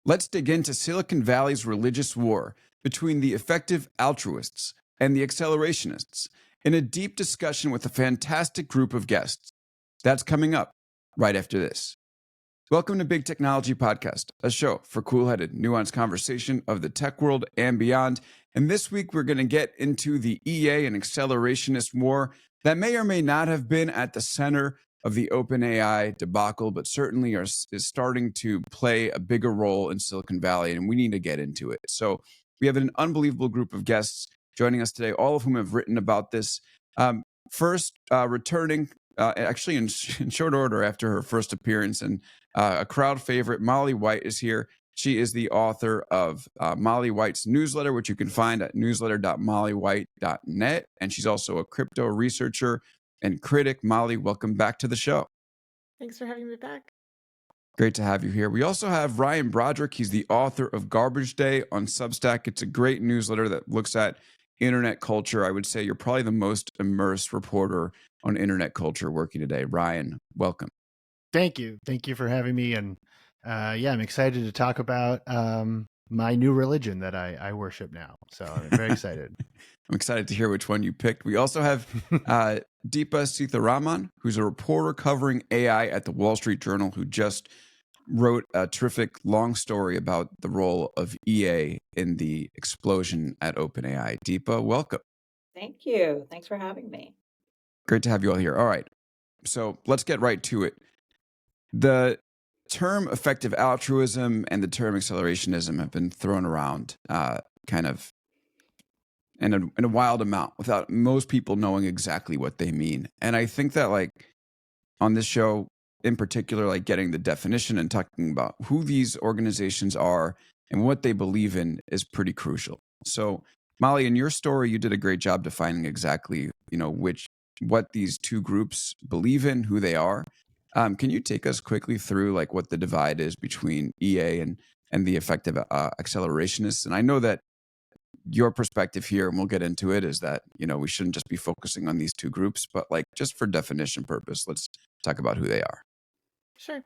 Let's dig into Silicon Valley's religious war between the effective altruists and the accelerationists in a deep discussion with a fantastic group of guests. That's coming up right after this. Welcome to Big Technology Podcast, a show for cool-headed, nuanced conversation of the tech world and beyond. And this week, we're going to get into the EA and accelerationist war that may or may not have been at the center of the OpenAI debacle, but certainly is starting to play a bigger role in Silicon Valley, and we need to get into it. So we have an unbelievable group of guests joining us today, all of whom have written about this. First, returning, actually in short order after her first appearance, and a crowd favorite, Molly White, is here. She is the author of Molly White's newsletter, which you can find at newsletter.mollywhite.net. And she's also a crypto researcher and critic. Molly, welcome back to the show. Thanks for having me back. Great to have you here. We also have Ryan Broderick. He's the author of Garbage Day on Substack. It's a great newsletter that looks at internet culture. I would say you're probably the most immersed reporter on internet culture working today. Ryan, welcome. Thank you. Thank you for having me. And I'm excited to talk about my new religion that I worship now. So I'm very excited. I'm excited to hear which one you picked. We also have Deepa Seetharaman, who's a reporter covering AI at the Wall Street Journal, who just wrote a terrific long story about the role of EA in the explosion at OpenAI. Deepa, welcome. Thank you. Thanks for having me. Great to have you all here. All right. So let's get right to it. The term effective altruism and the term accelerationism have been thrown around kind of in a wild amount without most people knowing exactly what they mean. And I think that, like, on this show in particular, like, getting the definition and talking about who these organizations are and what they believe in is pretty crucial. So, Molly, in your story, you did a great job defining exactly, what these two groups believe in, who they are. Can you take us quickly through, like, what the divide is between EA and the effective accelerationists? And I know that your perspective here, and we'll get into it, is that, we shouldn't just be focusing on these two groups, but, like, just for definition purpose, let's talk about who they are. Sure.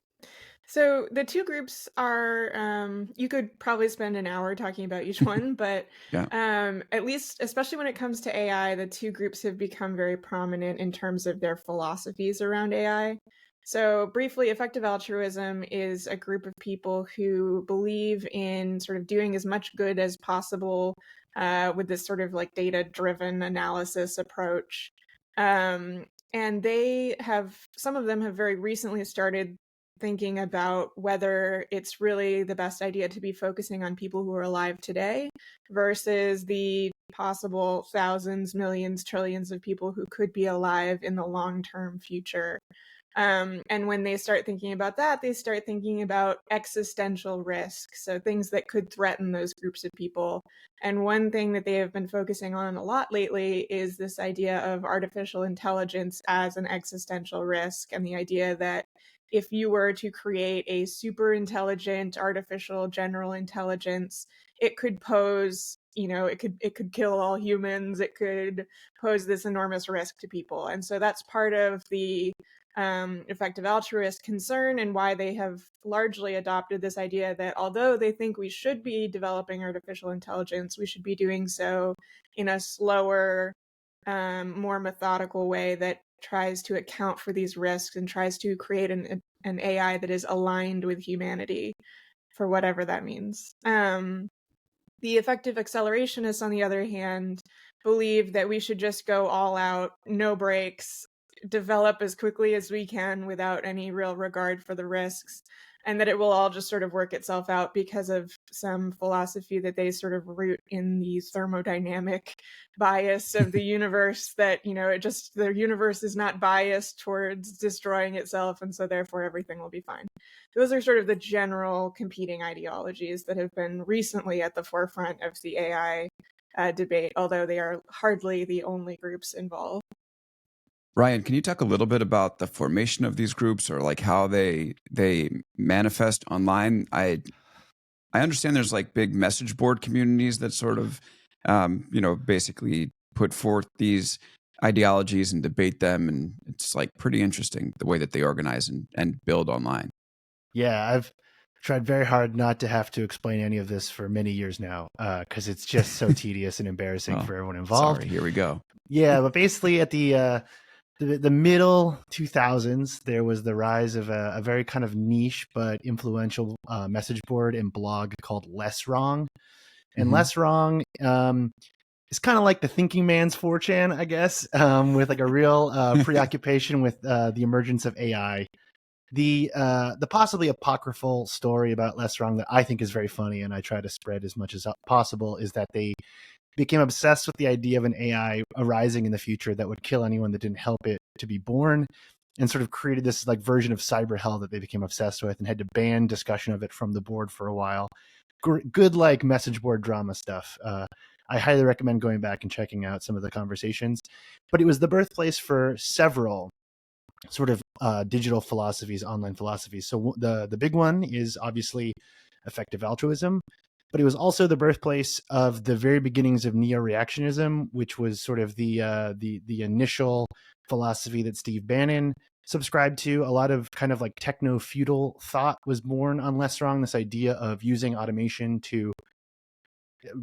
So the two groups are, you could probably spend an hour talking about each one, but at least, especially when it comes to AI, the two groups have become very prominent in terms of their philosophies around AI. So briefly, effective altruism is a group of people who believe in sort of doing as much good as possible with this sort of like data-driven analysis approach. And some of them have very recently started thinking about whether it's really the best idea to be focusing on people who are alive today versus the possible thousands, millions, trillions of people who could be alive in the long-term future. And when they start thinking about that, they start thinking about existential risk, so things that could threaten those groups of people. And one thing that they have been focusing on a lot lately is this idea of artificial intelligence as an existential risk, and the idea that if you were to create a super intelligent artificial general intelligence, it could pose, it could kill all humans. It could pose this enormous risk to people. And so that's part of the effective altruist concern, and why they have largely adopted this idea that although they think we should be developing artificial intelligence, we should be doing so in a slower, more methodical way that tries to account for these risks and tries to create an AI that is aligned with humanity, for whatever that means. The effective accelerationists, on the other hand, believe that we should just go all out, no breaks, develop as quickly as we can without any real regard for the risks, and that it will all just sort of work itself out because of some philosophy that they sort of root in the thermodynamic bias of the universe, that, the universe is not biased towards destroying itself, and so therefore everything will be fine. Those are sort of the general competing ideologies that have been recently at the forefront of the AI debate, although they are hardly the only groups involved. Ryan, can you talk a little bit about the formation of these groups, or like how they manifest online? I understand there's like big message board communities that sort of, basically put forth these ideologies and debate them, and it's like pretty interesting the way that they organize and build online. Yeah, Tried very hard not to have to explain any of this for many years now, because it's just so tedious and embarrassing for everyone involved. Sorry, here we go. Yeah, but basically at the middle 2000s, there was the rise of a very kind of niche but influential message board and blog called Less Wrong. And Less Wrong is kind of like the thinking man's 4chan, I guess, with like a real preoccupation with the emergence of AI. The possibly apocryphal story about Less Wrong that I think is very funny and I try to spread as much as possible is that they became obsessed with the idea of an AI arising in the future that would kill anyone that didn't help it to be born, and sort of created this like version of cyber hell that they became obsessed with and had to ban discussion of it from the board for a while. Good like message board drama stuff. I highly recommend going back and checking out some of the conversations. But it was the birthplace for several sort of digital philosophies, online philosophies. So the big one is obviously effective altruism, but it was also the birthplace of the very beginnings of neo-reactionism, which was sort of the initial philosophy that Steve Bannon subscribed to. A lot of kind of like techno-feudal thought was born on Less Wrong, this idea of using automation to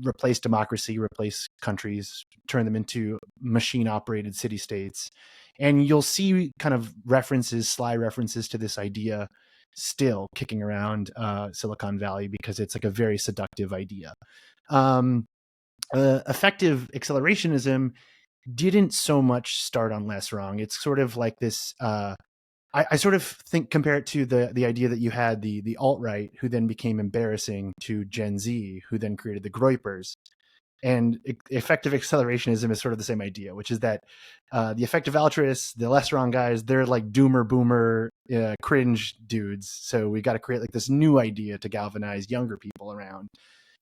replace democracy, replace countries, turn them into machine-operated city-states. And you'll see kind of sly references to this idea still kicking around Silicon Valley because it's like a very seductive idea. Effective accelerationism didn't so much start on Less Wrong. It's sort of like this. I sort of think compare it to the idea that you had the alt-right who then became embarrassing to Gen Z, who then created the Groypers. And effective accelerationism is sort of the same idea, which is that the effective altruists, the Less Wrong guys, they're like doomer boomer cringe dudes. So we got to create like this new idea to galvanize younger people around.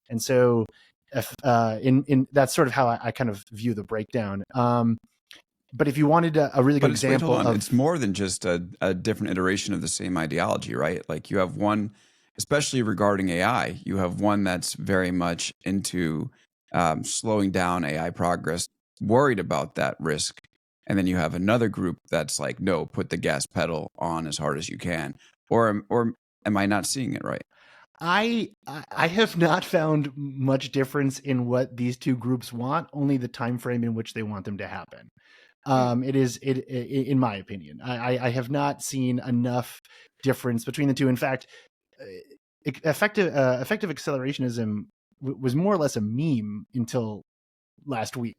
And so that's sort of how I kind of view the breakdown. But if you wanted a really good example of... It's more than just a different iteration of the same ideology, right? Like you have one, especially regarding AI, you have one that's very much into slowing down AI progress, worried about that risk. And then you have another group that's like, no, put the gas pedal on as hard as you can. Or am I not seeing it right? I have not found much difference in what these two groups want, only the time frame in which they want them to happen. It is in my opinion. I have not seen enough difference between the two. In fact, effective accelerationism was more or less a meme until last week.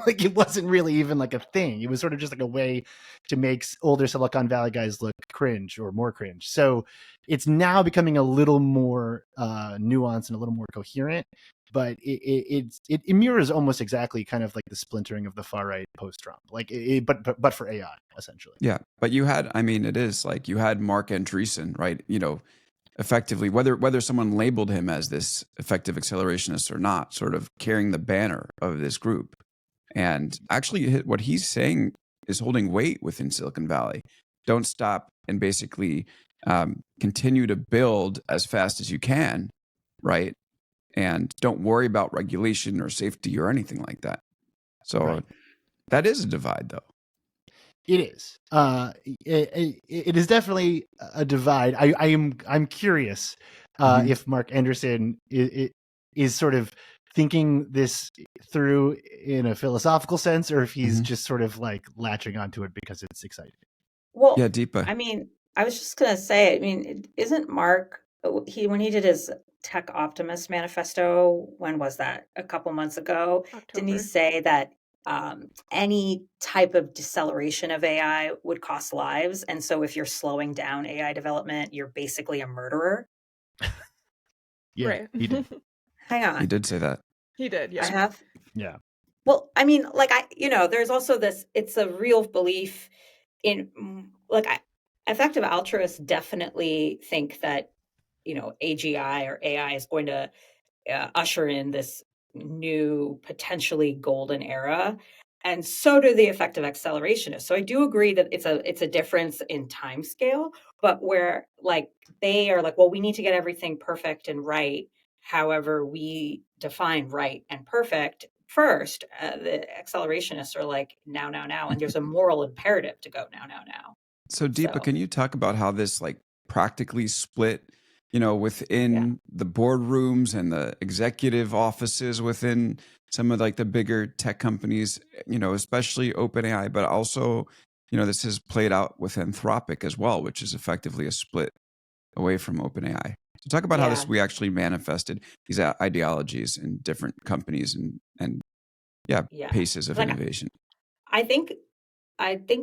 Like it wasn't really even like a thing. It was sort of just like a way to make older Silicon Valley guys look cringe or more cringe. So it's now becoming a little more nuanced and a little more coherent. But it mirrors almost exactly kind of like the splintering of the far right post-Trump, like but for AI essentially. Yeah, but you had, I mean, it is like you had Mark Andreessen, right? You know, effectively, whether someone labeled him as this effective accelerationist or not, sort of carrying the banner of this group, and actually what he's saying is holding weight within Silicon Valley. Don't stop and basically continue to build as fast as you can, right? And don't worry about regulation or safety or anything like that. So that is a divide, though. It is. It is definitely a divide. I'm curious if Mark Anderson is sort of thinking this through in a philosophical sense, or if he's just sort of like latching onto it because it's exciting. Well, yeah, Deepa. I mean, I was just going to say, I mean, isn't Mark, when he did his Tech Optimist manifesto, when was that? A couple months ago? October. Didn't he say that any type of deceleration of AI would cost lives? And so if you're slowing down AI development, you're basically a murderer? Yeah, Right. he did. Hang on. He did say that. He did, yeah. I have? Yeah. Well, I mean, like, there's also this, it's a real belief in, like, effective altruists definitely think that, AGI or AI is going to usher in this new, potentially golden era. And so do the effective accelerationists. So I do agree that it's a difference in time scale, but where like they are like, well, we need to get everything perfect and right. However, we define right and perfect first. The accelerationists are like now, and there's a moral imperative to go now. So Deepa, can you talk about how this like practically split within the boardrooms and the executive offices within some of like the bigger tech companies, especially OpenAI, but also, this has played out with Anthropic as well, which is effectively a split away from OpenAI. So talk about how we actually manifested these ideologies in different companies and paces of innovation. I think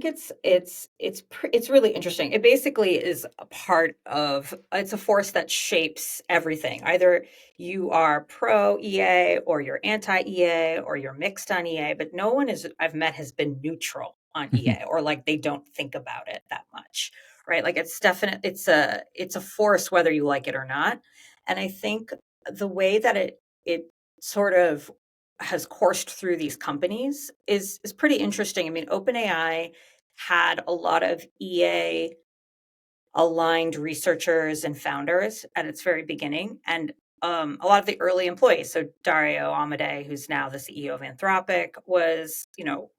it's really interesting. It basically is it's a force that shapes everything. Either you are pro EA or you're anti EA or you're mixed on EA, but no one I've met has been neutral on EA or like they don't think about it that much, right? Like it's a force whether you like it or not. And I think the way that it sort of has coursed through these companies is pretty interesting. I mean, OpenAI had a lot of EA aligned researchers and founders at its very beginning, and a lot of the early employees. So Dario Amodei, who's now the CEO of Anthropic, was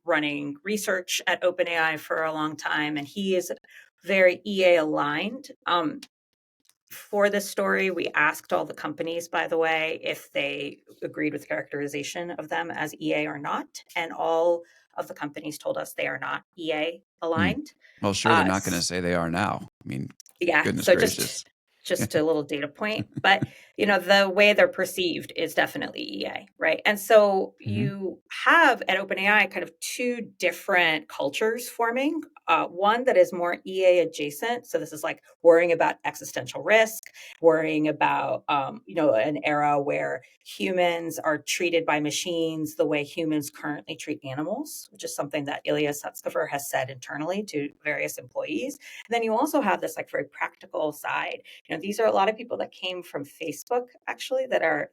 running research at OpenAI for a long time, and he is very EA aligned. For this story, we asked all the companies, by the way, if they agreed with characterization of them as EA or not. And all of the companies told us they are not EA aligned. Well, sure, they're not going to say they are now. I mean, goodness so gracious. Just a little data point. But, the way they're perceived is definitely EA, right? And so you have at OpenAI kind of two different cultures forming. One that is more EA adjacent. So this is like worrying about existential risk, worrying about, an era where humans are treated by machines the way humans currently treat animals, which is something that Ilya Sutskever has said internally to various employees. And then you also have this like very practical side. These are a lot of people that came from Facebook, actually, that are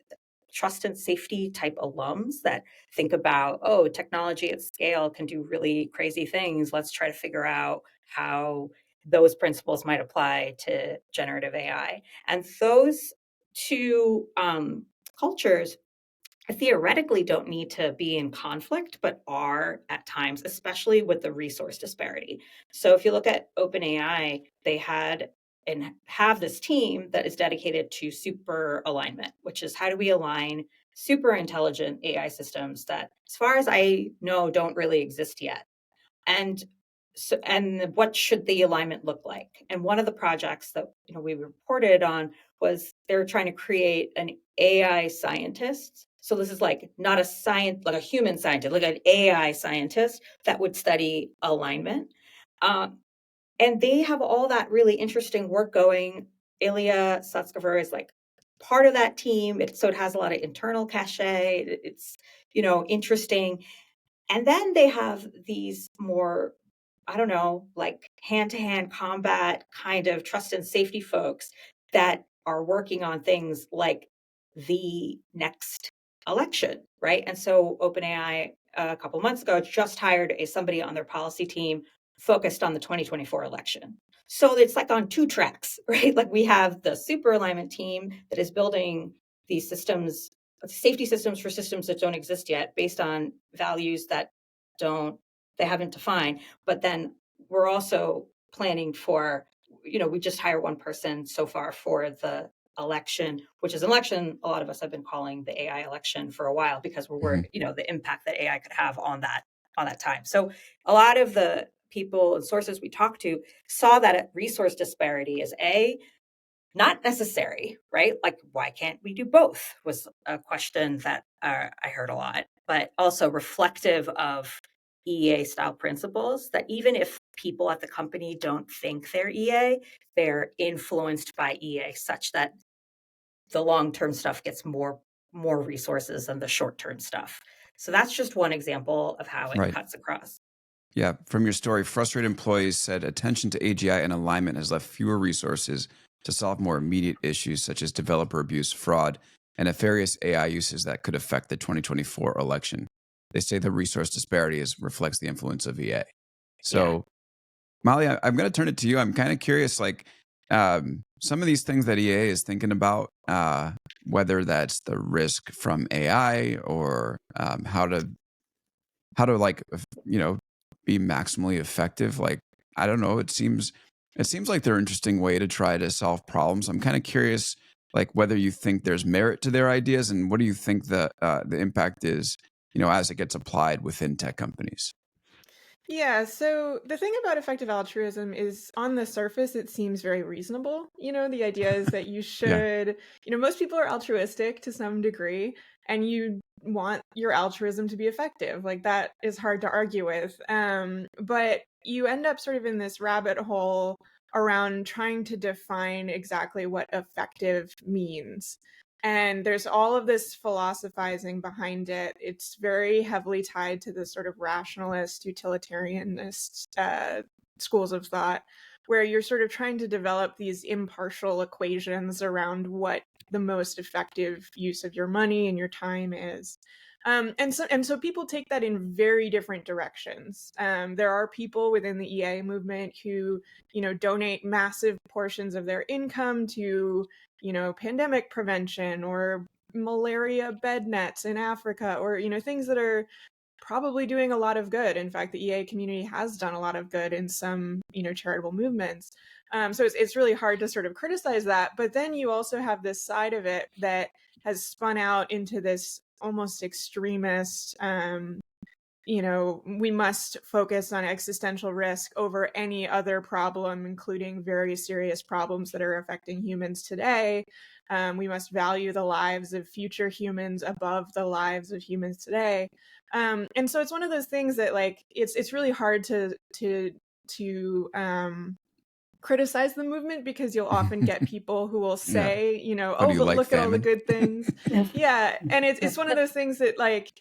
trust and safety type alums that think about, technology at scale can do really crazy things. Let's try to figure out how those principles might apply to generative AI. And those two cultures theoretically don't need to be in conflict, but are at times, especially with the resource disparity. So if you look at OpenAI, they had and have this team that is dedicated to super alignment, which is how do we align super intelligent AI systems that, as far as I know, don't really exist yet. And what should the alignment look like? And one of the projects that we reported on was they were trying to create an AI scientist. So this is like not like a human scientist, like an AI scientist that would study alignment. And they have all that really interesting work going. Ilya Sutskever is like part of that team. So it has a lot of internal cachet. It's, interesting. And then they have these more, I don't know, like hand-to-hand combat kind of trust and safety folks that are working on things like the next election, right? And so OpenAI a couple months ago just hired somebody on their policy team focused on the 2024 election. So it's like on two tracks, right? Like we have the super alignment team that is building these systems, safety systems for systems that don't exist yet based on values that they haven't defined. But then we're also planning for, we just hire one person so far for the election, which is an election a lot of us have been calling the AI election for a while because we're worried, the impact that AI could have on that time. So a lot of the people and sources we talked to saw that resource disparity as not necessary, right? Like, why can't we do both was a question that I heard a lot, but also reflective of EA style principles that even if people at the company don't think they're EA, they're influenced by EA such that the long-term stuff gets more resources than the short-term stuff. So that's just one example of how it cuts across. Yeah. From your story, frustrated employees said attention to AGI and alignment has left fewer resources to solve more immediate issues such as developer abuse, fraud, and nefarious AI uses that could affect the 2024 election. They say the resource disparity reflects the influence of EA. So, Molly, I'm going to turn it to you. I'm kind of curious, like some of these things that EA is thinking about, whether that's the risk from AI or how to like, be maximally effective. Like, I don't know. It seems It seems like they're an interesting way to try to solve problems. I'm kind of curious, like whether you think there's merit to their ideas, and what do you think the impact is, as it gets applied within tech companies? Yeah, so the thing about effective altruism is on the surface, it seems very reasonable. The idea is that you Yeah. should, most people are altruistic to some degree, and you want your altruism to be effective. Like that is hard to argue with. But you end up sort of in this rabbit hole around trying to define exactly what effective means. And there's all of this philosophizing behind it. It's very heavily tied to the sort of rationalist, utilitarianist schools of thought, where you're sort of trying to develop these impartial equations around what the most effective use of your money and your time is. And so people take that in very different directions. There are people within the EA movement who, donate massive portions of their income to, pandemic prevention or malaria bed nets in Africa, or, things that are probably doing a lot of good. In fact, the EA community has done a lot of good in some, charitable movements. So it's really hard to sort of criticize that. But then you also have this side of it that has spun out into this almost extremist, we must focus on existential risk over any other problem, including very serious problems that are affecting humans today. We must value the lives of future humans above the lives of humans today. And so it's one of those things that, like, it's really hard to criticize the movement, because you'll often get people who will say, Oh, do you but like look at all the famine? good things. Yeah. And it's one of those things that, like,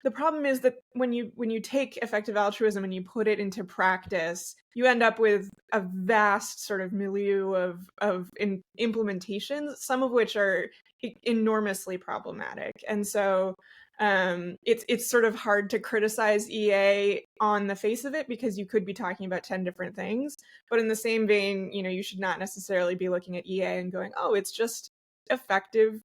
the problem is that when you take effective altruism and you put it into practice, you end up with a vast sort of milieu of implementations, some of which are enormously problematic. And so it's sort of hard to criticize EA on the face of it, because you could be talking about 10 different things. But in the same vein, you should not necessarily be looking at EA and going, oh, it's just effective,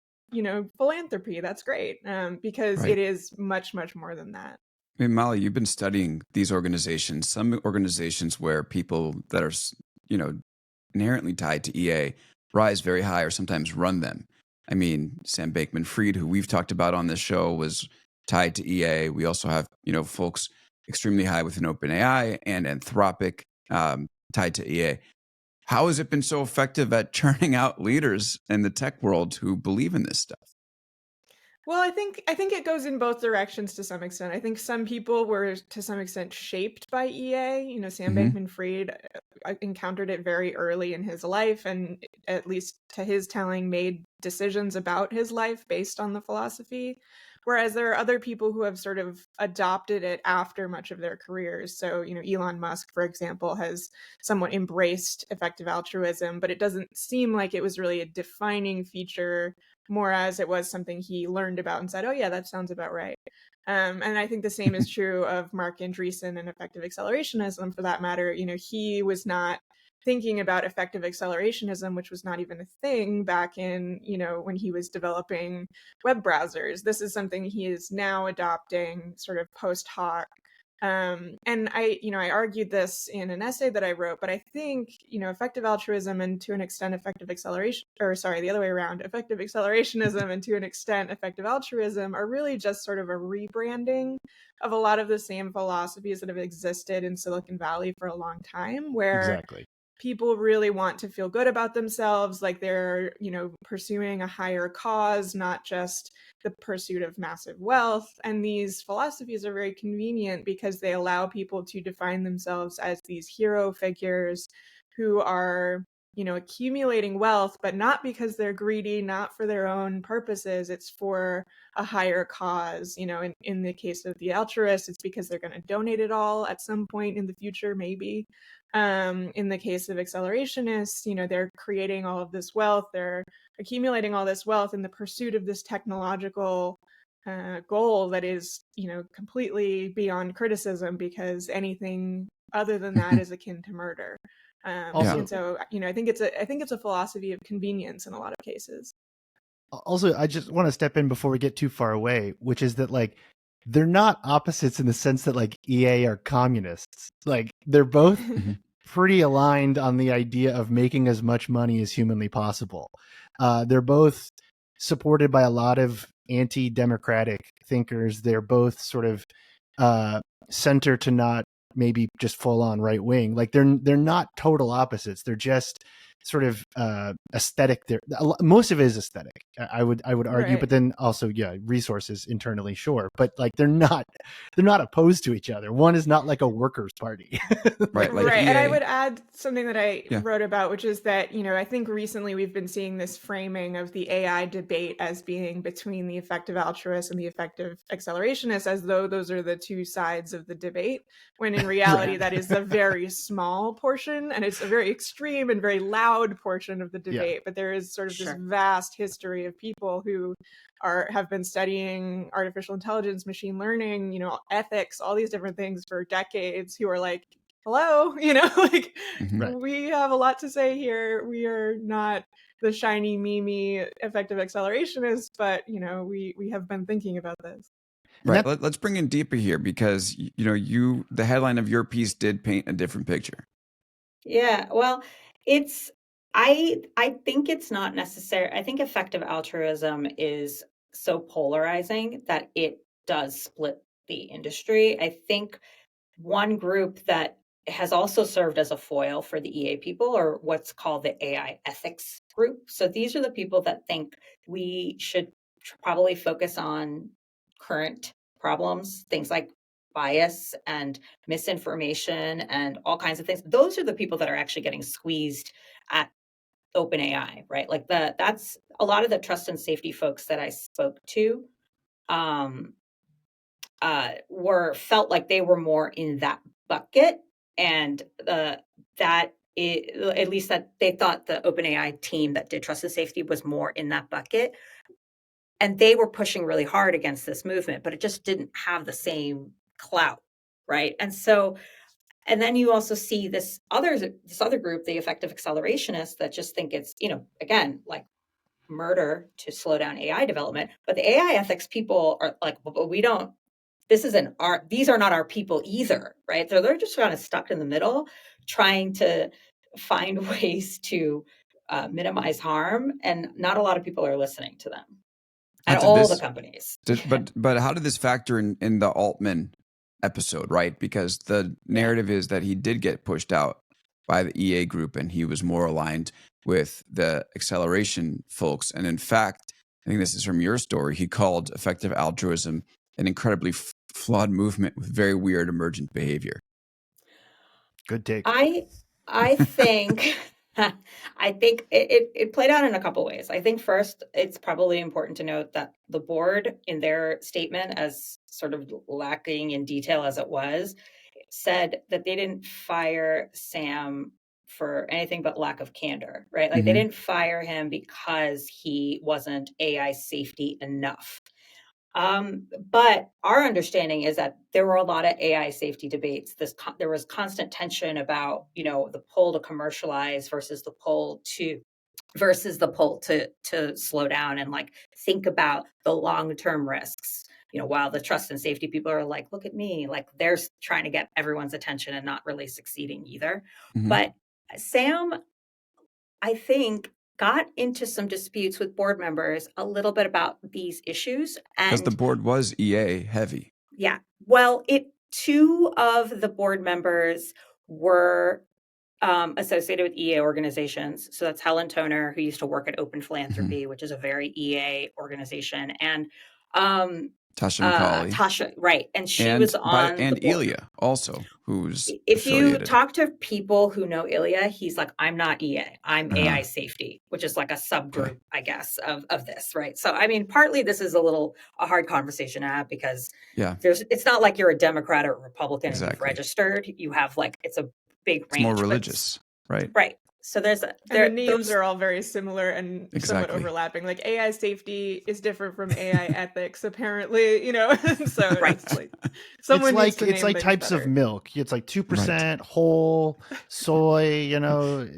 philanthropy. That's great. Because Right. it is much, much more than that. I mean, Molly, you've been studying these organizations, some organizations where people that are, inherently tied to EA rise very high or sometimes run them. I mean, Sam Bankman-Fried, who we've talked about on this show, was tied to EA. We also have, folks extremely high within OpenAI and Anthropic tied to EA. How has it been so effective at churning out leaders in the tech world who believe in this stuff? Well, I think it goes in both directions to some extent. I think some people were to some extent shaped by EA. Sam Bankman-Fried encountered it very early in his life, and at least to his telling, made decisions about his life based on the philosophy. Whereas there are other people who have sort of adopted it after much of their careers. So, Elon Musk, for example, has somewhat embraced effective altruism, but it doesn't seem like it was really a defining feature, more as it was something he learned about and said, oh yeah, that sounds about right. And I think the same is true of Mark Andreessen and effective accelerationism, for that matter. He was not thinking about effective accelerationism, which was not even a thing back in, when he was developing web browsers. This is something he is now adopting sort of post hoc. And I argued this in an essay that I wrote, but I think, effective altruism and to an extent effective acceleration, or sorry, the other way around, effective accelerationism and to an extent effective altruism are really just sort of a rebranding of a lot of the same philosophies that have existed in Silicon Valley for a long time, where Exactly. people really want to feel good about themselves, like they're, pursuing a higher cause, not just the pursuit of massive wealth. And these philosophies are very convenient because they allow people to define themselves as these hero figures who are, accumulating wealth, but not because they're greedy, not for their own purposes. It's for a higher cause. In the case of the altruist, it's because they're going to donate it all at some point in the future, maybe. In the case of accelerationists, they're creating all of this wealth, they're accumulating all this wealth in the pursuit of this technological goal that is, completely beyond criticism, because anything other than that is akin to murder. Also- And so, I think it's a philosophy of convenience in a lot of cases. Also, I just want to step in before we get too far away, which is that, like, they're not opposites in the sense that, like, EA are communists. Like, they're both pretty aligned on the idea of making as much money as humanly possible. They're both supported by a lot of anti-democratic thinkers. They're both sort of center to not maybe just full on right wing. Like they're not total opposites. They're just sort of aesthetic. Most of it is aesthetic, I would argue, Right. but then also resources internally, sure, but like they're not opposed to each other. One is not like a workers' party. Right, like right. EA. And I would add something that I Yeah. wrote about, which is that, I think recently we've been seeing this framing of the AI debate as being between the effective altruists and the effective accelerationists, as though those are the two sides of the debate, when in reality that is a very small portion, and it's a very extreme and very loud portion of the debate. But there is sort of this vast history of people who have been studying artificial intelligence, machine learning, ethics, all these different things for decades, who are like, hello, like we have a lot to say here. We are not the shiny mimi effective accelerationists, but we have been thinking about this. Right. Let's bring in Deepa here, because the headline of your piece did paint a different picture. Yeah, well, I think it's not necessary. I think effective altruism is so polarizing that it does split the industry. I think one group that has also served as a foil for the EA people are what's called the AI ethics group. So these are the people that think we should probably focus on current problems, things like bias and misinformation and all kinds of things. Those are the people that are actually getting squeezed at OpenAI, right? Like that's a lot of the trust and safety folks that I spoke to felt like they were more in that bucket, and at least that they thought the OpenAI team that did trust and safety was more in that bucket, and they were pushing really hard against this movement, but it just didn't have the same clout, right? And then you also see this other group, the effective accelerationists, that just think it's again like murder to slow down AI development, but the AI ethics people are like, well, we don't. These are not our people either, right? So they're just kind of stuck in the middle, trying to find ways to minimize harm, and not a lot of people are listening to them at all the companies. But how did this factor in the Altman episode, right? Because the narrative is that he did get pushed out by the EA group, and he was more aligned with the acceleration folks. And in fact, I think this is from your story, he called effective altruism an incredibly flawed movement with very weird emergent behavior. Good take. I think it played out in a couple ways. I think first, it's probably important to note that the board, in their statement, as sort of lacking in detail as it was, said that they didn't fire Sam for anything but lack of candor, right? Like they didn't fire him because he wasn't AI safety enough. But our understanding is that there were a lot of AI safety debates. There was constant tension about, the pull to commercialize versus the pull to slow down and like think about the long-term risks. While the trust and safety people are like, look at me, like they're trying to get everyone's attention and not really succeeding either. But Sam, I think, got into some disputes with board members a little bit about these issues. Because the board was EA heavy. Yeah. Well, two of the board members were associated with EA organizations. So that's Helen Toner, who used to work at Open Philanthropy, which is a very EA organization, and Tasha McCauley. Tasha, right. And she was on and Ilya also, who's if affiliated. you talk to people who know Ilya, he's like, I'm not EA, I'm AI safety, which is like a subgroup, I guess, of this, right? So, I mean, partly this is a hard conversation to have, because it's not like you're a Democrat or a Republican and you've registered. You have it's a big range. It's more religious, right? Right. So the names are all very similar and somewhat overlapping. Like AI safety is different from AI ethics, apparently. So it's like types of milk. It's like 2% whole soy.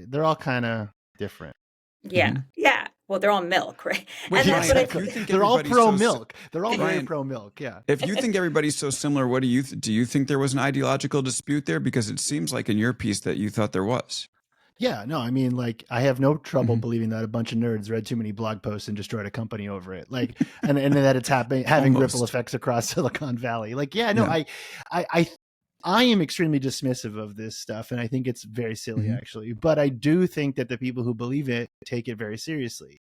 They're all kind of different. Yeah, yeah. Well, they're all milk, right? Wait, And Ryan, that's if you think they're all everybody's pro so milk. They're all very Ryan, pro milk. Yeah. if you think everybody's so similar, what do you think there was an ideological dispute there? Because it seems like in your piece that you thought there was. Yeah, no, I mean, like, I have no trouble Mhm. believing that a bunch of nerds read too many blog posts and destroyed a company over it. Like, and that it's having Almost. ripple effects across Silicon Valley. Like, yeah, no, Yeah. I am extremely dismissive of this stuff, and I think it's very silly, Mhm. actually. But I do think that the people who believe it take it very seriously.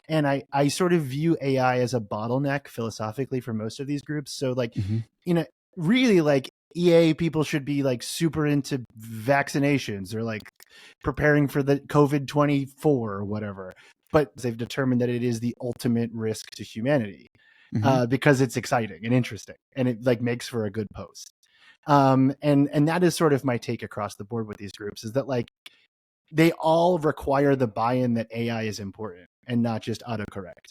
And I sort of view AI as a bottleneck philosophically for most of these groups. So, like, Mhm. really, like, EA people should be like super into vaccinations or like preparing for the COVID-24 or whatever. But they've determined that it is the ultimate risk to humanity because it's exciting and interesting and it like makes for a good post. And that is sort of my take across the board with these groups, is that like they all require the buy-in that AI is important and not just autocorrect.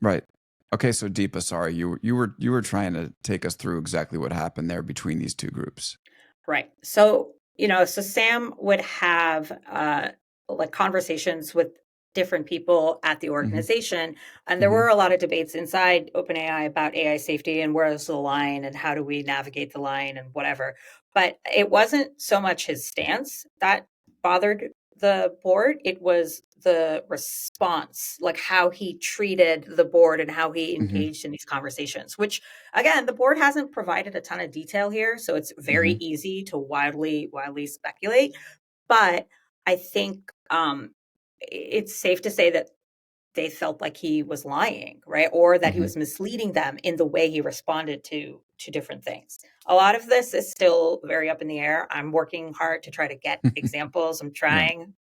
Right. Okay, so Deepa, sorry, you were trying to take us through exactly what happened there between these two groups. Right. So, so Sam would have like conversations with different people at the organization. And there were a lot of debates inside OpenAI about AI safety and where's the line and how do we navigate the line and whatever. But it wasn't so much his stance that bothered the board. It was the response, like how he treated the board and how he engaged in these conversations, which again, the board hasn't provided a ton of detail here. So it's very easy to wildly speculate. But I think it's safe to say that they felt like he was lying, right? Or that he was misleading them in the way he responded to different things. A lot of this is still very up in the air. I'm working hard to try to get examples. I'm trying,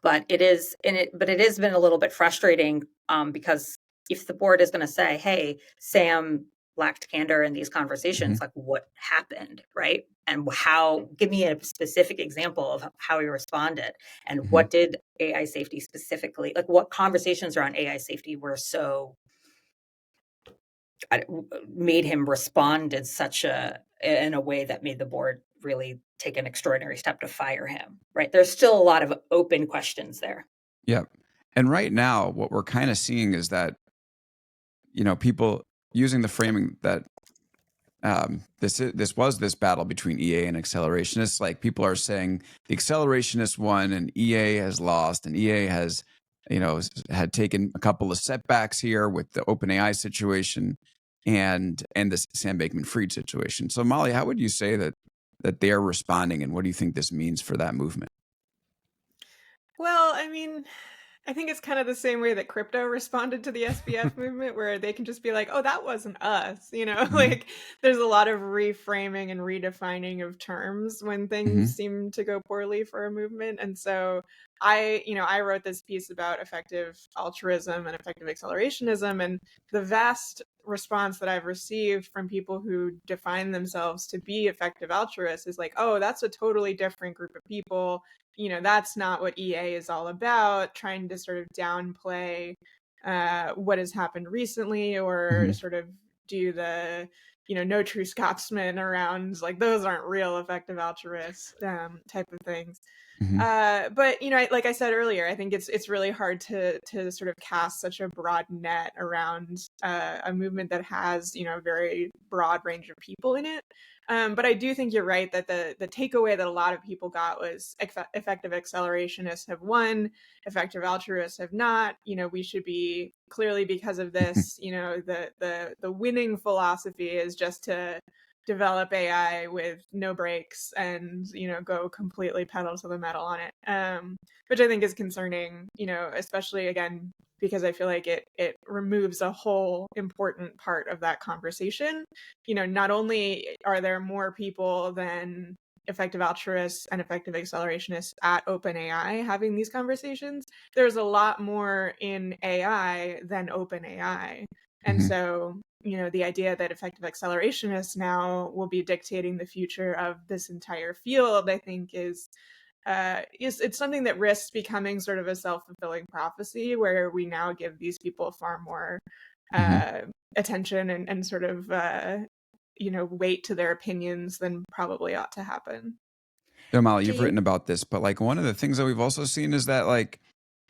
but it has been a little bit frustrating because if the board is going to say, hey, Sam lacked candor in these conversations, like what happened, right? And give me a specific example of how he responded and what did AI safety specifically, like what conversations around AI safety were so made him respond in a way that made the board really take an extraordinary step to fire him, right? There's still a lot of open questions there. Yep. And right now, what we're kind of seeing is that, people using the framing that this was this battle between EA and Accelerationists. Like people are saying the Accelerationists won and EA has lost, and EA has, had taken a couple of setbacks here with the OpenAI situation and the Sam Bankman-Fried situation. So Molly, how would you say that they're responding, and what do you think this means for that movement? Well, I mean, I think it's kind of the same way that crypto responded to the SBF movement, where they can just be like, oh, that wasn't us. Like there's a lot of reframing and redefining of terms when things seem to go poorly for a movement. And so I wrote this piece about effective altruism and effective accelerationism, and the vast response that I've received from people who define themselves to be effective altruists is like, oh, that's a totally different group of people. That's not what EA is all about, trying to sort of downplay what has happened recently or sort of do the, no true Scotsman around, like, those aren't real effective altruists type of things. But, like I said earlier, I think it's really hard to sort of cast such a broad net around a movement that has, a very broad range of people in it. But I do think you're right that the takeaway that a lot of people got was effective accelerationists have won, effective altruists have not. We should be clearly, because of this, the winning philosophy is just to develop AI with no brakes and go completely pedal to the metal on it, which I think is concerning, especially again because I feel like it removes a whole important part of that conversation. Not only are there more people than effective altruists and effective accelerationists at OpenAI having these conversations, there's a lot more in AI than OpenAI. And so, the idea that effective accelerationists now will be dictating the future of this entire field, I think is it's something that risks becoming sort of a self-fulfilling prophecy, where we now give these people far more attention and sort of weight to their opinions than probably ought to happen. Molly, you've written about this, but like one of the things that we've also seen is that like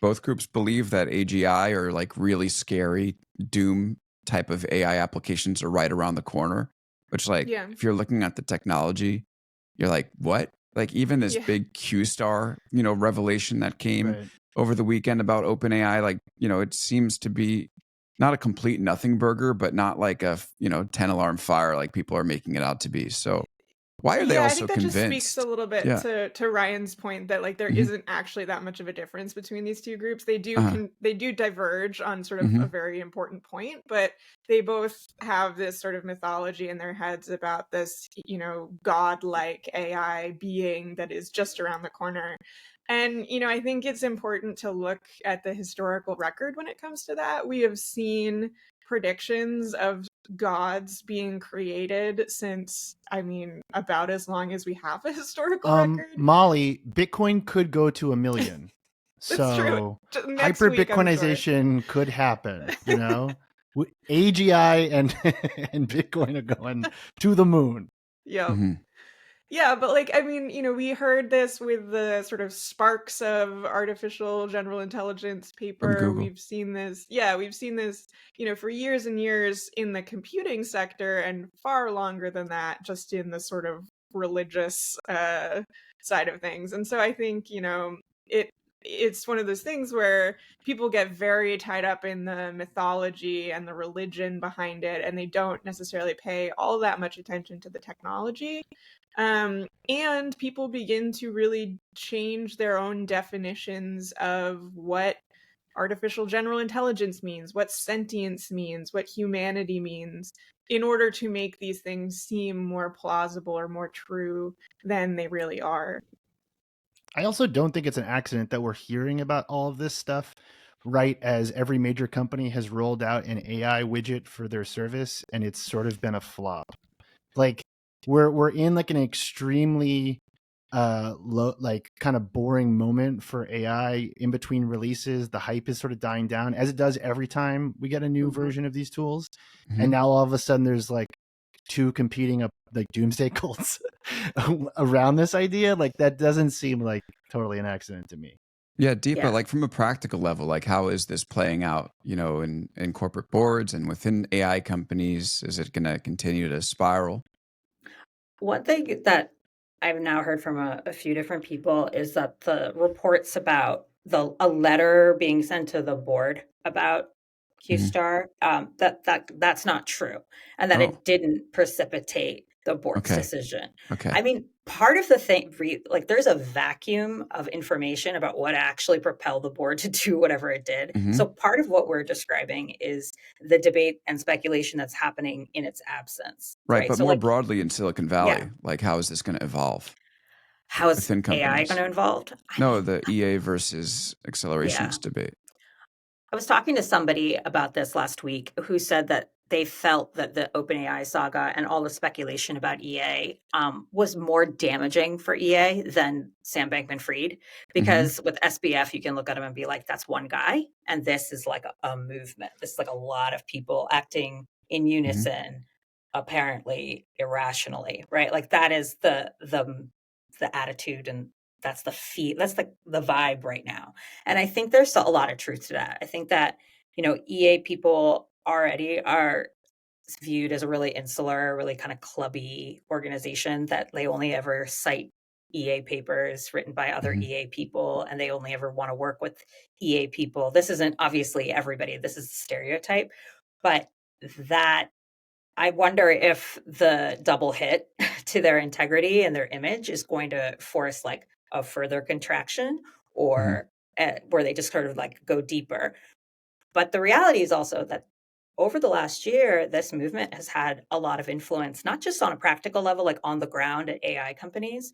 both groups believe that AGI or like really scary doom type of AI applications are right around the corner, which like Yeah. if you're looking at the technology, you're like, what? Like even this Yeah. big Q star, revelation that came Right. over the weekend about OpenAI, like, it seems to be not a complete nothing burger, but not like a, 10 alarm fire like people are making it out to be. So why are they Yeah, all I so think that just speaks a convinced? little bit Yeah. to Ryan's point that like there Mhm. isn't actually that much of a difference between these two groups. They do Uh-huh. they do diverge on sort of a Mhm. very important point, but they both have this sort of mythology in their heads about this, godlike AI being that is just around the corner. And, I think it's important to look at the historical record when it comes to that. We have seen predictions of gods being created since, about as long as we have a historical record. Molly, Bitcoin could go to 1 million. That's true. So Next hyper week, I'm sure. Bitcoinization could happen, AGI and and Bitcoin are going to the moon. Yeah. Mhm. Yeah, but we heard this with the sort of sparks of artificial general intelligence From paper. Google. We've seen this, for years and years in the computing sector and far longer than that, just in the sort of religious side of things. And so I think, it's one of those things where people get very tied up in the mythology and the religion behind it, and they don't necessarily pay all that much attention to the technology. And people begin to really change their own definitions of what artificial general intelligence means, what sentience means, what humanity means, in order to make these things seem more plausible or more true than they really are. I also don't think it's an accident that we're hearing about all of this stuff right as every major company has rolled out an AI widget for their service, and it's sort of been a flop. Like we're in like an extremely low, like kind of boring moment for AI in between releases. The hype is sort of dying down, as it does every time we get a new version of these tools. Mhm. And now all of a sudden there's like two competing like doomsday cults around this idea. Like that doesn't seem like totally an accident to me. Yeah, Deepa, Yeah. like from a practical level, like how is this playing out, in corporate boards and within AI companies? Is it going to continue to spiral? One thing that I've now heard from a few different people is that the reports about a letter being sent to the board about Mhm. QStar, that's not true, and that Oh, it didn't precipitate the board's okay. decision. Okay. I mean, part of the thing, like there's a vacuum of information about what actually propelled the board to do whatever it did. Mhm. So part of what we're describing is the debate and speculation that's happening in its absence. Right, but So more like, broadly in Silicon Valley, like how is this going to evolve how is within AI going companies? to involve? No, the EA versus Yeah. accelerationist debate. I was talking to somebody about this last week who said that they felt that the OpenAI saga and all the speculation about EA was more damaging for EA than Sam Bankman-Fried, because with SBF, you can look at him and be like, that's one guy. And this is like a movement. This is like a lot of people acting in unison, apparently irrationally, right? Like that is the attitude, and that's the vibe right now. And I think there's a lot of truth to that. I think that, EA people already are viewed as a really insular, really kind of clubby organization, that they only ever cite EA papers written by other EA people, and they only ever want to work with EA people. This isn't obviously everybody. This is the stereotype, but that I wonder if the double hit to their integrity and their image is going to force like a further contraction, or where they just sort of like go deeper. But the reality is also that over the last year, this movement has had a lot of influence, not just on a practical level, like on the ground at AI companies,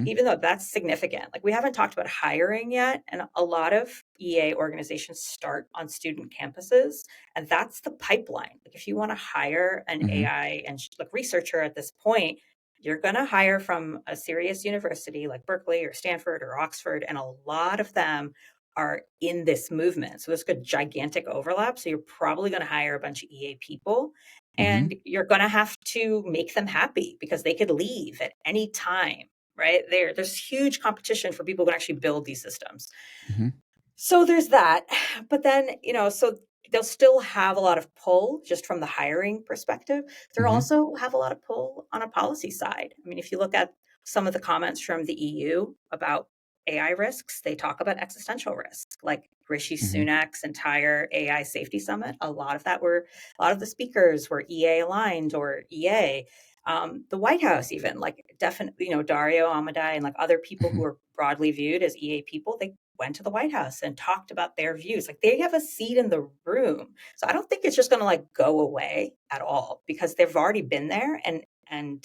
even though that's significant. Like we haven't talked about hiring yet. And a lot of EA organizations start on student campuses. And that's the pipeline. Like if you want to hire an AI and like researcher at this point, you're going to hire from a serious university like Berkeley or Stanford or Oxford. And a lot of them are in this movement. So there's a gigantic overlap. So you're probably going to hire a bunch of EA people, and you're going to have to make them happy because they could leave at any time, right? There's huge competition for people who can actually build these systems. So there's that. But then, so they'll still have a lot of pull just from the hiring perspective. They'll also have a lot of pull on a policy side. I mean, if you look at some of the comments from the EU about AI risks, they talk about existential risk, like Rishi Sunak's entire AI safety summit. A lot of the speakers were EA aligned or EA. The White House, even like definitely, Dario Amodei and like other people who are broadly viewed as EA people, they went to the White House and talked about their views. Like they have a seat in the room. So I don't think it's just going to like go away at all, because they've already been there and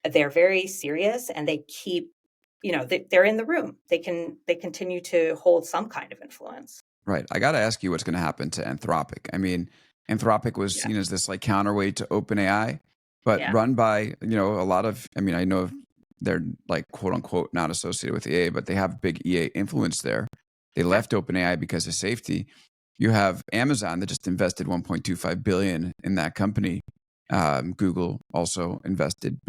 they're very serious, and they keep, they're in the room. They continue to hold some kind of influence. Right. I got to ask you what's going to happen to Anthropic. I mean, Anthropic was seen as this like counterweight to OpenAI, but run by, a lot of, I mean, I know they're like quote unquote not associated with EA, but they have big EA influence there. They left OpenAI because of safety. You have Amazon that just invested $1.25 billion in that company. Google also invested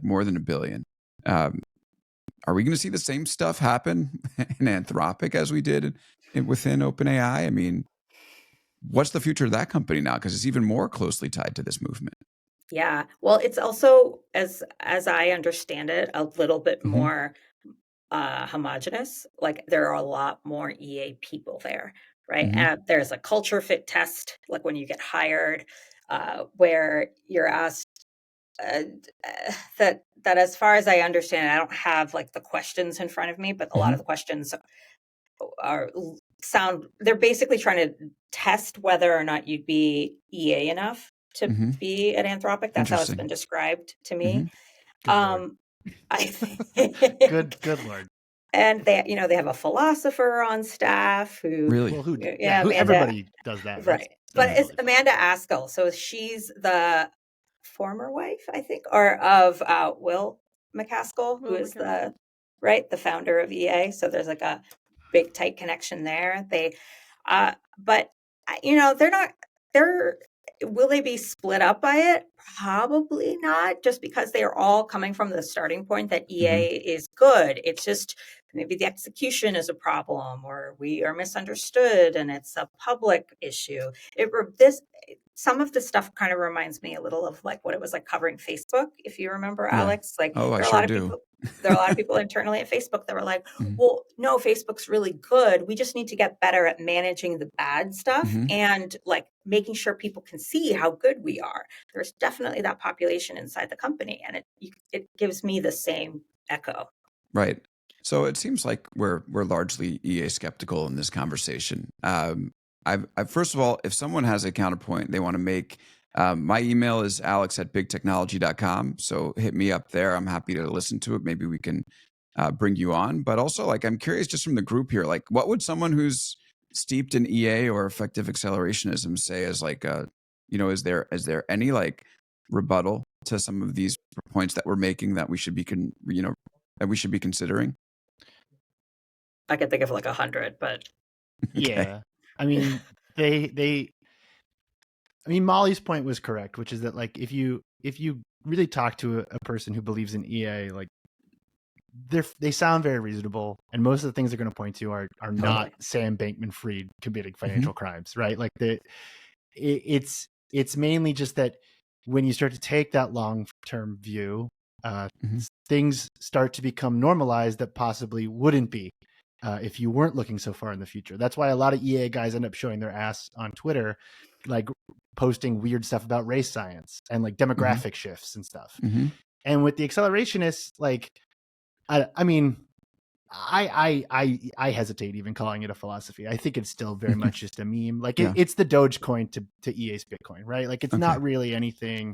more than $1 billion. Are we going to see the same stuff happen in Anthropic as we did within OpenAI? I mean, what's the future of that company now? Because it's even more closely tied to this movement. Yeah. Well, it's also, as I understand it, a little bit more homogenous. Like there are a lot more EA people there, right? And there's a culture fit test, like when you get hired, where you're asked that as far as I understand, I don't have like the questions in front of me, but a lot of the questions they're basically trying to test whether or not you'd be EA enough to be at Anthropic. That's how it's been described to me. Good Lord. And they have a philosopher on staff who really, everybody does that, right? But it's Amanda Askell, so she's the former wife, I think, or of Will MacAskill, who is the founder of EA. So there's like a big tight connection there. But will they be split up by it? Probably not, just because they are all coming from the starting point that EA is good. It's just maybe the execution is a problem, or we are misunderstood and it's a public issue. Some of the stuff kind of reminds me a little of like what it was like covering Facebook, if you remember, Alex. Like there are a lot of people internally at Facebook that were like, well, no, Facebook's really good. We just need to get better at managing the bad stuff and like making sure people can see how good we are. There's definitely that population inside the company, and it gives me the same echo. Right. So it seems like we're largely EA skeptical in this conversation. I first of all, if someone has a counterpoint they want to make, my email is alex@bigtechnology.com. So hit me up there. I'm happy to listen to it. Maybe we can bring you on. But also, like, I'm curious just from the group here, like, what would someone who's steeped in EA or effective accelerationism say as like is there any like rebuttal to some of these points that we're making that we should be considering? I could think of like 100, but yeah. I mean, Molly's point was correct, which is that like if you really talk to a person who believes in EA, like they sound very reasonable, and most of the things they're going to point to are not Sam Bankman-Fried committing financial crimes, right? Like it's mainly just that when you start to take that long-term view, things start to become normalized that possibly wouldn't be if you weren't looking so far in the future. That's why a lot of EA guys end up showing their ass on Twitter, like posting weird stuff about race science and like demographic shifts and stuff. And with the accelerationists, like, I mean, I hesitate even calling it a philosophy. I think it's still very much just a meme. Like it's the Dogecoin to EA's Bitcoin, right? Like it's not really anything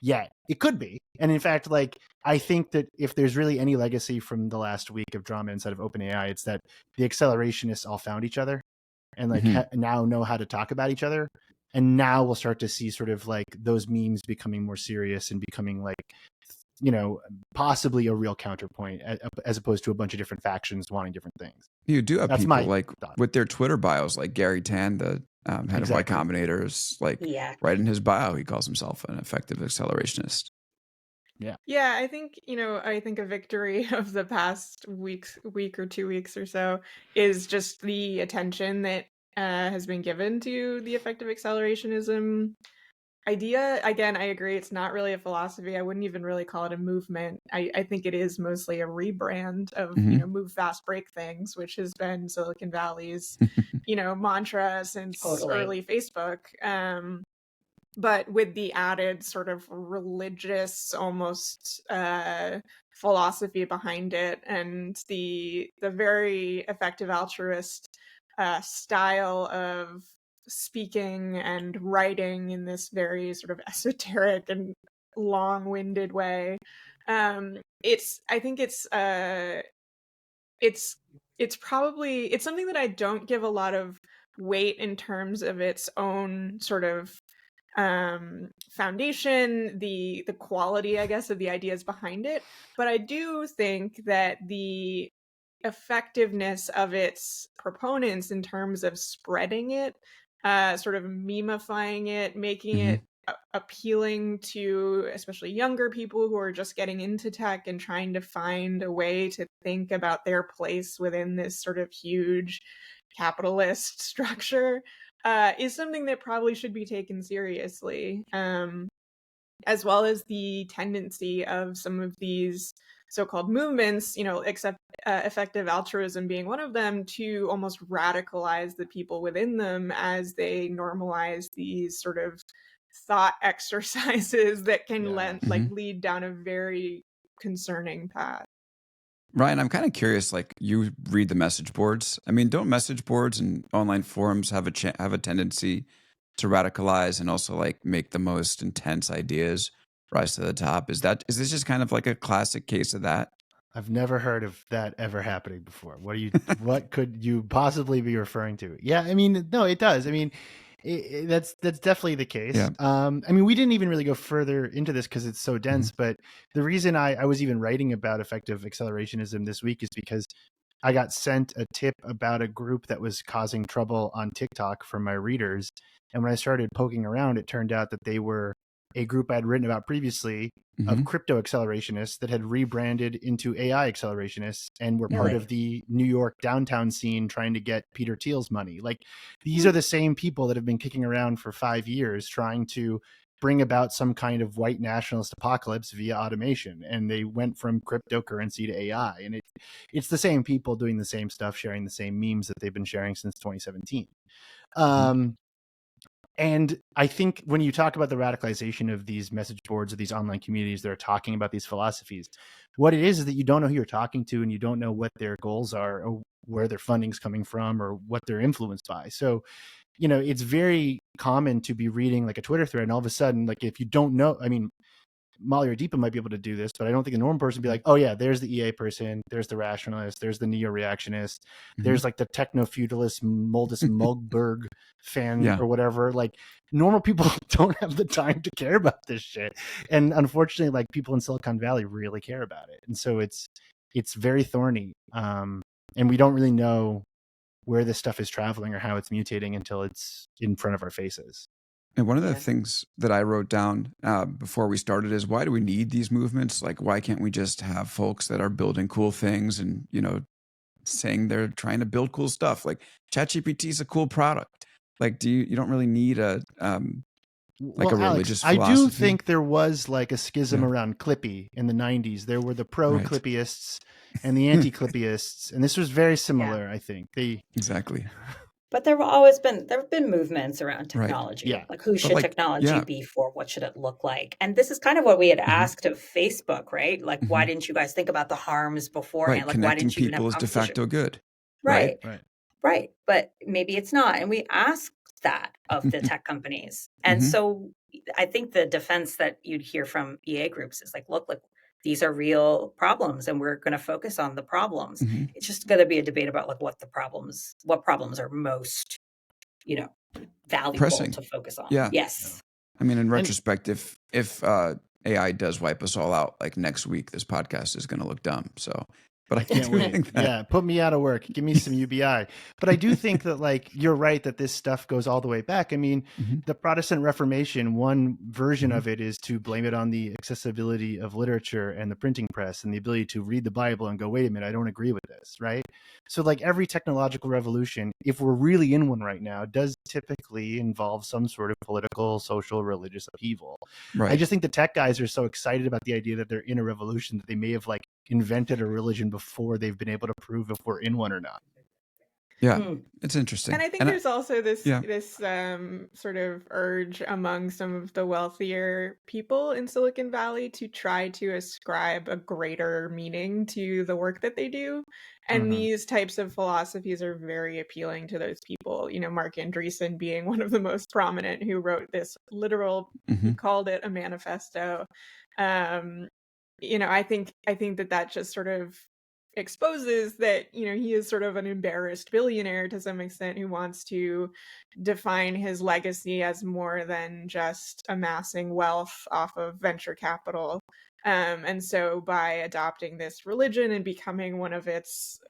yet. It could be. And in fact, like, I think that if there's really any legacy from the last week of drama inside of OpenAI, it's that the accelerationists all found each other and like now know how to talk about each other. And now we'll start to see sort of like those memes becoming more serious and becoming like, possibly a real counterpoint as opposed to a bunch of different factions wanting different things. You do have people like with their Twitter bios, like Gary Tan, the head of Y Combinator, like right in his bio, he calls himself an effective accelerationist. Yeah, I think, I think a victory of the past week or 2 weeks or so is just the attention that has been given to the effective accelerationism idea. Again, I agree, it's not really a philosophy. I wouldn't even really call it a movement. I think it is mostly a rebrand of, move fast, break things, which has been Silicon Valley's, mantra since early Facebook. But with the added sort of religious almost philosophy behind it, and the very effective altruist style of speaking and writing in this very sort of esoteric and long-winded way. I think it's probably something that I don't give a lot of weight in terms of its own sort of foundation, the quality, I guess, of the ideas behind it. But I do think that the effectiveness of its proponents in terms of spreading it, sort of memifying it, making it appealing to especially younger people who are just getting into tech and trying to find a way to think about their place within this sort of huge capitalist structure, is something that probably should be taken seriously, as well as the tendency of some of these so-called movements, except effective altruism being one of them, to almost radicalize the people within them as they normalize these sort of thought exercises that can lead down a very concerning path. Ryan, I'm kind of curious, like, you read the message boards. I mean, don't message boards and online forums have a tendency to radicalize and also like make the most intense ideas rise to the top? Is this just kind of like a classic case of that? I've never heard of that ever happening before. What could you possibly be referring to? Yeah, I mean, no, it does. I mean, that's definitely the case. Yeah. I mean, we didn't even really go further into this because it's so dense, but the reason I was even writing about effective accelerationism this week is because I got sent a tip about a group that was causing trouble on TikTok from my readers. And when I started poking around, it turned out that they were a group I'd written about previously of crypto accelerationists that had rebranded into AI accelerationists and were part of the New York downtown scene trying to get Peter Thiel's money. Like, these are the same people that have been kicking around for 5 years trying to bring about some kind of white nationalist apocalypse via automation. And they went from cryptocurrency to AI. And it's the same people doing the same stuff, sharing the same memes that they've been sharing since 2017. And I think when you talk about the radicalization of these message boards or these online communities that are talking about these philosophies, what it is that you don't know who you're talking to, and you don't know what their goals are or where their funding's coming from or what they're influenced by. So, it's very common to be reading like a Twitter thread, and all of a sudden, like, if you don't know, I mean, Molly or Deepa might be able to do this, but I don't think a normal person would be like, oh yeah, there's the EA person, there's the rationalist, there's the neo-reactionist, there's like the techno-feudalist Moldus Mogberg fan or whatever. Like, normal people don't have the time to care about this shit. And unfortunately, like, people in Silicon Valley really care about it. And so it's very thorny. And we don't really know where this stuff is traveling or how it's mutating until it's in front of our faces. And one of the things that I wrote down before we started is, why do we need these movements? Like, why can't we just have folks that are building cool things and, saying they're trying to build cool stuff? Like, ChatGPT is a cool product. Like, you don't really need a religious philosophy. I do think there was like a schism around Clippy in the 90s. There were the pro-Clippyists and the anti-Clippyists, and this was very similar, I think. Exactly. But there have been movements around technology. Yeah. Like, who should technology be for? What should it look like? And this is kind of what we had asked of Facebook, right? Like, why didn't you guys think about the harms beforehand? Like, Connecting why didn't you even have people is de facto good. Right. But maybe it's not. And we asked that of the tech companies. And so I think the defense that you'd hear from EA groups is like, look, these are real problems, and we're going to focus on the problems. It's just going to be a debate about like what problems are most, valuable Pressing. to focus on. Yeah. Yes. I mean, in retrospect, if AI does wipe us all out, like next week, this podcast is going to look dumb. So But I Can't wait. think that, Yeah, put me out of work. Give me some UBI. But I do think that, like, you're right that this stuff goes all the way back. I mean, the Protestant Reformation, one version of it is to blame it on the accessibility of literature and the printing press and the ability to read the Bible and go, wait a minute, I don't agree with this, right? So, like, every technological revolution, if we're really in one right now, does typically involve some sort of political, social, religious upheaval. right. I just think the tech guys are so excited about the idea that they're in a revolution that they may have, like, invented a religion before they've been able to prove if we're in one or not. Yeah, it's interesting. And I think there's also this yeah. this sort of urge among some of the wealthier people in Silicon Valley to try to ascribe a greater meaning to the work that they do. And these types of philosophies are very appealing to those people. You know, Mark Andreessen being one of the most prominent, who wrote this literal, he called it a manifesto. You know, I think that just sort of exposes that, you know, he is sort of an embarrassed billionaire to some extent who wants to define his legacy as more than just amassing wealth off of venture capital. And so by adopting this religion and becoming one of its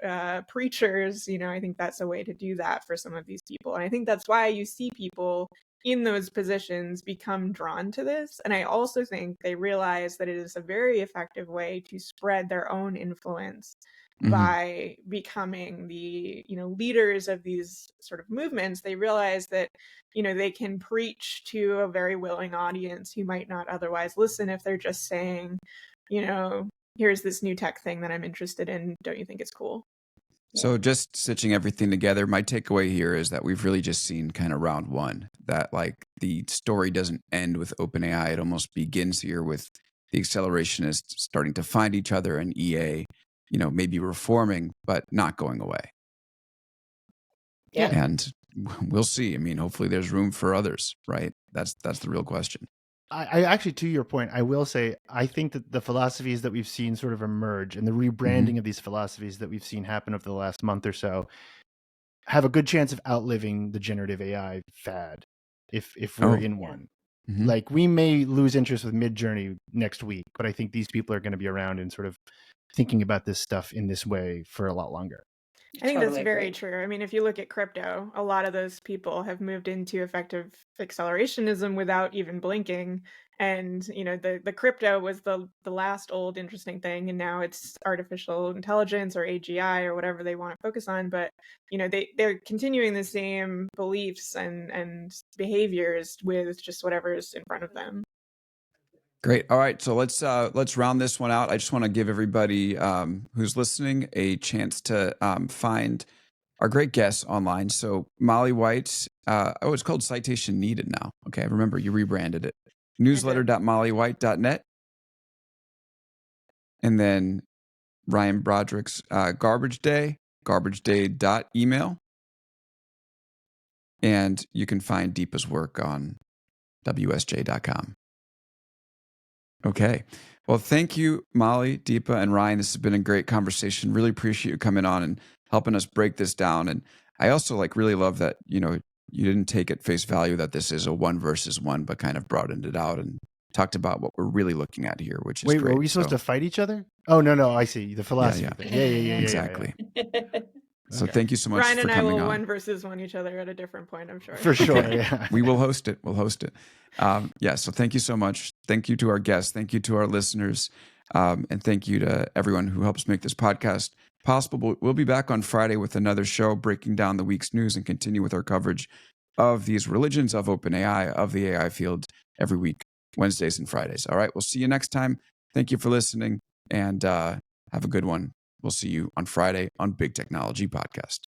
preachers, you know, I think that's a way to do that for some of these people. And I think that's why you see people in those positions become drawn to this. And I also think they realize that it is a very effective way to spread their own influence by becoming the, you know, leaders of these sort of movements. They realize that, you know, they can preach to a very willing audience who might not otherwise listen if they're just saying, you know, here's this new tech thing that I'm interested in. Don't you think it's cool? So just stitching everything together, my takeaway here is that we've really just seen kind of round one, that like the story doesn't end with OpenAI. It almost begins here with the accelerationists starting to find each other and EA, you know, maybe reforming, but not going away. Yeah. And we'll see. I mean, hopefully there's room for others, right? That's the real question. I actually, to your point, I will say, I think that the philosophies that we've seen sort of emerge and the rebranding of these philosophies that we've seen happen over the last month or so have a good chance of outliving the generative AI fad if we're in one. Like, we may lose interest with Midjourney next week, but I think these people are going to be around and sort of thinking about this stuff in this way for a lot longer. I think that's very true. I mean, if you look at crypto, a lot of those people have moved into effective accelerationism without even blinking. And, you know, the crypto was the last old interesting thing, and now it's artificial intelligence or AGI or whatever they want to focus on. But, you know, they're continuing the same beliefs and behaviors with just whatever's in front of them. Great. All right. So let's round this one out. I just want to give everybody who's listening a chance to find our great guests online. So Molly White, it's called Citation Needed now. Okay. I remember you rebranded it. Newsletter.mollywhite.net. And then Ryan Broderick's Garbage day.email. And you can find Deepa's work on WSJ.com. Okay. Well, thank you, Molly, Deepa, and Ryan. This has been a great conversation. Really appreciate you coming on and helping us break this down. And I also really love that, you know, you didn't take at face value that this is a 1 versus 1, but kind of broadened it out and talked about what we're really looking at here, which is great. Wait, were we supposed to fight each other? Oh, no. I see. The philosophy thing. Yeah. Exactly. Yeah. So thank you so much Ryan for and I coming will on. 1 versus 1 each other at a different point, I'm sure. For sure, yeah. We will host it. So thank you so much. Thank you to our guests. Thank you to our listeners. And thank you to everyone who helps make this podcast possible. We'll be back on Friday with another show breaking down the week's news and continue with our coverage of these religions, of OpenAI, of the AI field every week, Wednesdays and Fridays. All right. We'll see you next time. Thank you for listening and have a good one. We'll see you on Friday on Big Technology Podcast.